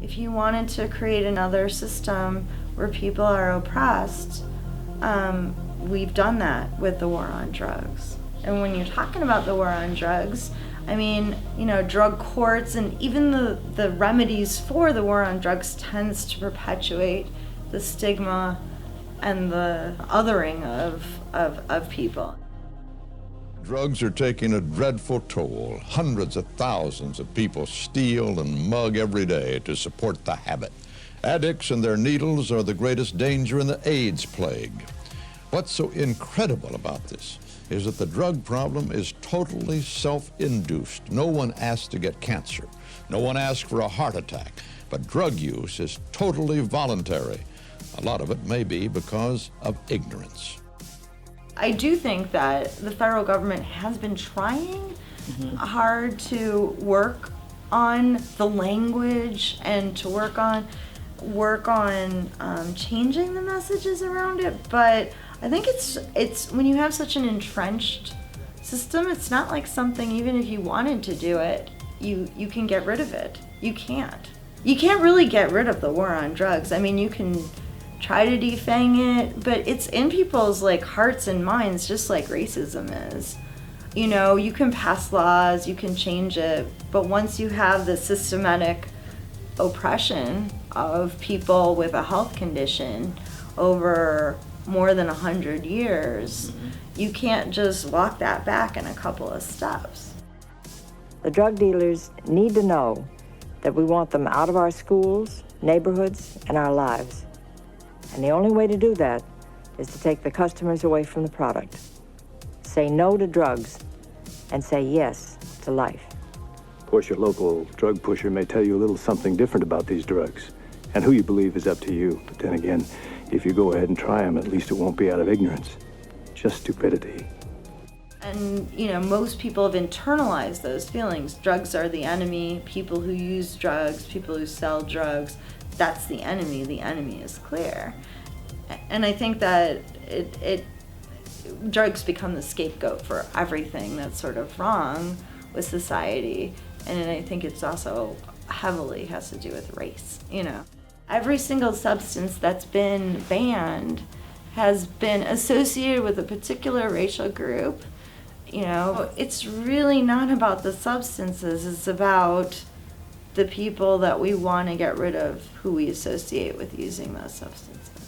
If you wanted to create another system where people are oppressed, we've done that with the war on drugs. And when you're talking about the war on drugs, I mean, you know, drug courts and even the remedies for the war on drugs tends to perpetuate the stigma and the othering of people. Drugs are taking a dreadful toll. Hundreds of thousands of people steal and mug every day to support the habit. Addicts and their needles are the greatest danger in the AIDS plague. What's so incredible about this is that the drug problem is totally self-induced. No one asked to get cancer. No one asked for a heart attack. But drug use is totally voluntary. A lot of it may be because of ignorance. I do think that the federal government has been trying hard to work on the language and to work on changing the messages around it, but I think it's when you have such an entrenched system, it's not like something, even if you wanted to do it, you can get rid of it. You can't really get rid of the war on drugs. I mean, you can try to defang it, but it's in people's like hearts and minds, just like racism is. You know, you can pass laws, you can change it, but once you have the systematic oppression of people with a health condition over more than 100 years, you can't just walk that back in a couple of steps. The drug dealers need to know that we want them out of our schools, neighborhoods, and our lives. And the only way to do that is to take the customers away from the product. Say no to drugs and say yes to life. Of course, your local drug pusher may tell you a little something different about these drugs, and who you believe is up to you. But then again, if you go ahead and try them, at least it won't be out of ignorance, just stupidity. And, you know, most people have internalized those feelings. Drugs are the enemy. People who use drugs, people who sell drugs, that's the enemy. The enemy is clear. And I think that drugs become the scapegoat for everything that's sort of wrong with society. And I think it's also heavily has to do with race, you know. Every single substance that's been banned has been associated with a particular racial group. You know, it's really not about the substances, it's about the people that we want to get rid of who we associate with using those substances.